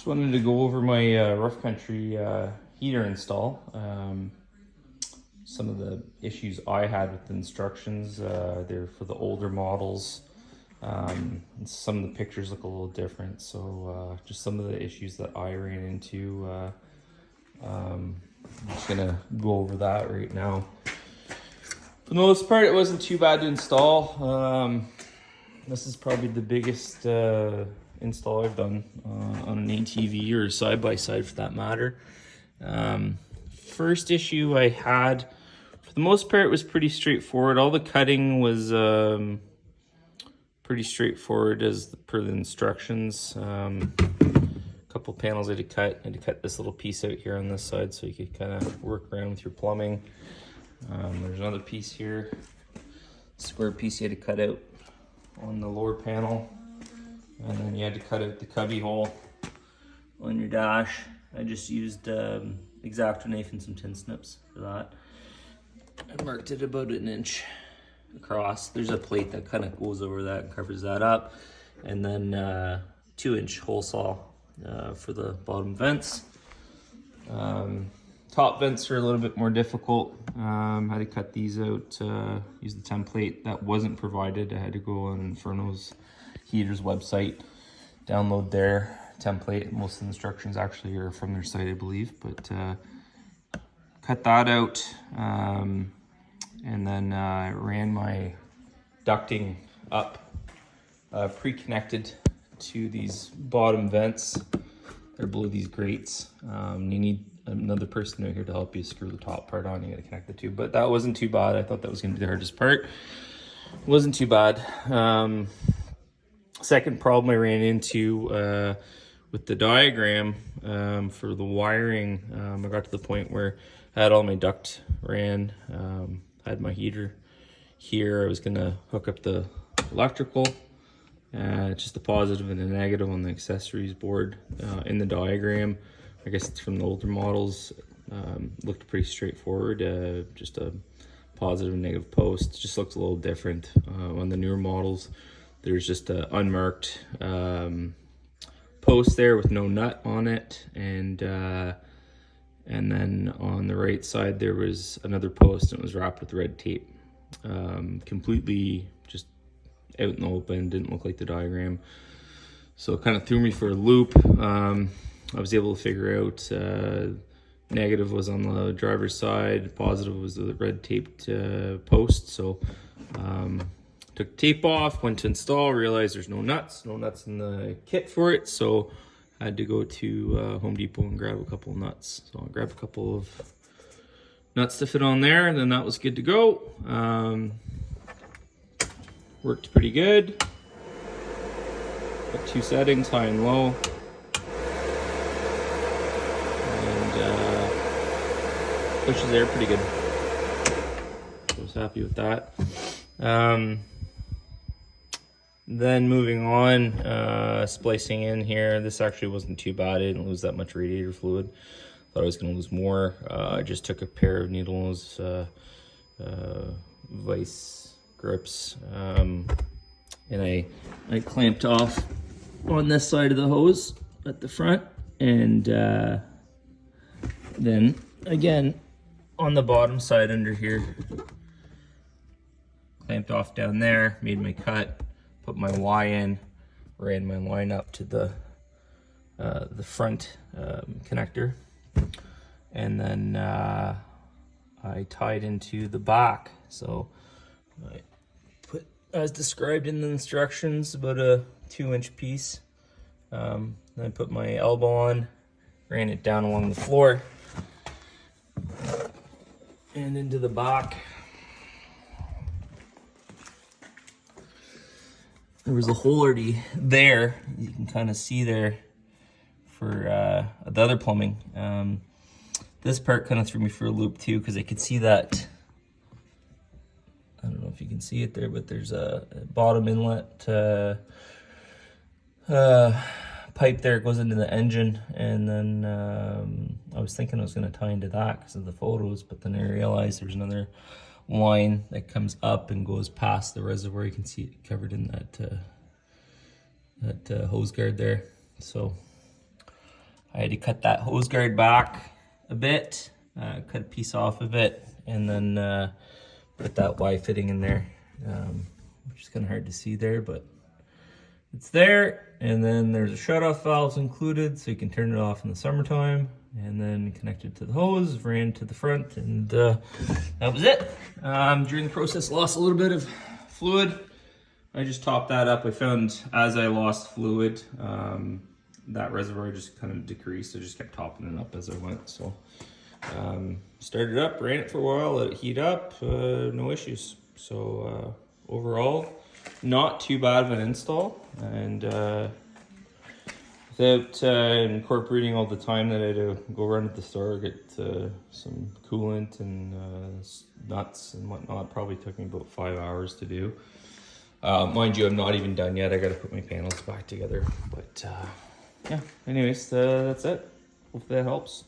Just wanted to go over my Rough Country heater install. Some of the issues I had with the instructions, they're for the older models. Some of the pictures look a little different, so just some of the issues that I ran into. I'm just gonna go over that right now. For the most part, it wasn't too bad to install. This is probably the biggest install I've done on an ATV or side-by-side for that matter. First issue I had, for the most part, was pretty straightforward. All the cutting was pretty straightforward as per the instructions. A couple panels I had to cut this little piece out here on this side so you could kind of work around with your plumbing. There's another piece here, square piece you had to cut out on the lower panel, and then you had to cut out the cubby hole on your dash. I just used X-Acto knife and some tin snips for that. I marked it about 1 inch across. There's a plate that kind of goes over that and covers that up, and then 2-inch hole saw for the bottom vents. Top vents are a little bit more difficult. Had to cut these out, use the template that wasn't provided. I had to go on Inferno's heater's website, download their template. Most of the instructions actually are from their site, I believe, but cut that out. And then I ran my ducting up, pre-connected to these bottom vents. They're below these grates. You need another person out here to help you screw the top part on. You got to connect the two, but that wasn't too bad. I thought that was going to be the hardest part. It wasn't too bad. Second problem I ran into with the diagram for the wiring, I got to the point where I had all my duct ran. I had my heater here. I was going to hook up the electrical. Just a positive and a negative on the accessories board in the diagram. I guess it's from the older models. Looked pretty straightforward. Just a positive and negative post. Just looks a little different on the newer models. There's just an unmarked post there with no nut on it, and then on the right side there was another post and it was wrapped with red tape. Completely just out in the open, didn't look like the diagram. So it kind of threw me for a loop. I was able to figure out negative was on the driver's side, positive was the red taped post. So took tape off, went to install, realized there's no nuts in the kit for it. So I had to go to Home Depot and grab a couple of nuts. So I grabbed a couple of nuts to fit on there, and then that was good to go. Worked pretty good. Got 2 settings, high and low. Pushes air pretty good. So I was happy with that. Then moving on, splicing in here. This actually wasn't too bad. I didn't lose that much radiator fluid. Thought I was going to lose more. I just took a pair of needle nose vice grips, and I clamped off on this side of the hose at the front, and then again on the bottom side under here, clamped off down there, made my cut, put my Y in, ran my line up to the front connector, and then I tied into the back. So I put, as described in the instructions, about a 2-inch piece. Then I put my elbow on, ran it down along the floor and into the back. There was a hole already there, you can kind of see there, for the other plumbing. This part kind of threw me for a loop too, because I could see that, I don't know if you can see it there, but there's a bottom inlet pipe there. It goes into the engine, and then I was thinking I was going to tie into that because of the photos, but then I realized there's another line that comes up and goes past the reservoir. You can see it covered in that hose guard there. So I had to cut that hose guard back a bit, cut a piece off of it, and then put that Y fitting in there, which is kind of hard to see there, but it's there. And then there's a shut-off valves included, so you can turn it off in the summertime, and then connected to the hose, ran to the front, and that was it. During the process, lost a little bit of fluid. I just topped that up. I found as I lost fluid, that reservoir just kind of decreased. I just kept topping it up as I went. So started up, ran it for a while, let it heat up, no issues. So overall, not too bad of an install, and without incorporating all the time that I had to go run at the store, get some coolant and nuts and whatnot, probably took me about 5 hours to do. Mind you, I'm not even done yet. I got to put my panels back together, but yeah, anyways, that's it. Hopefully that helps.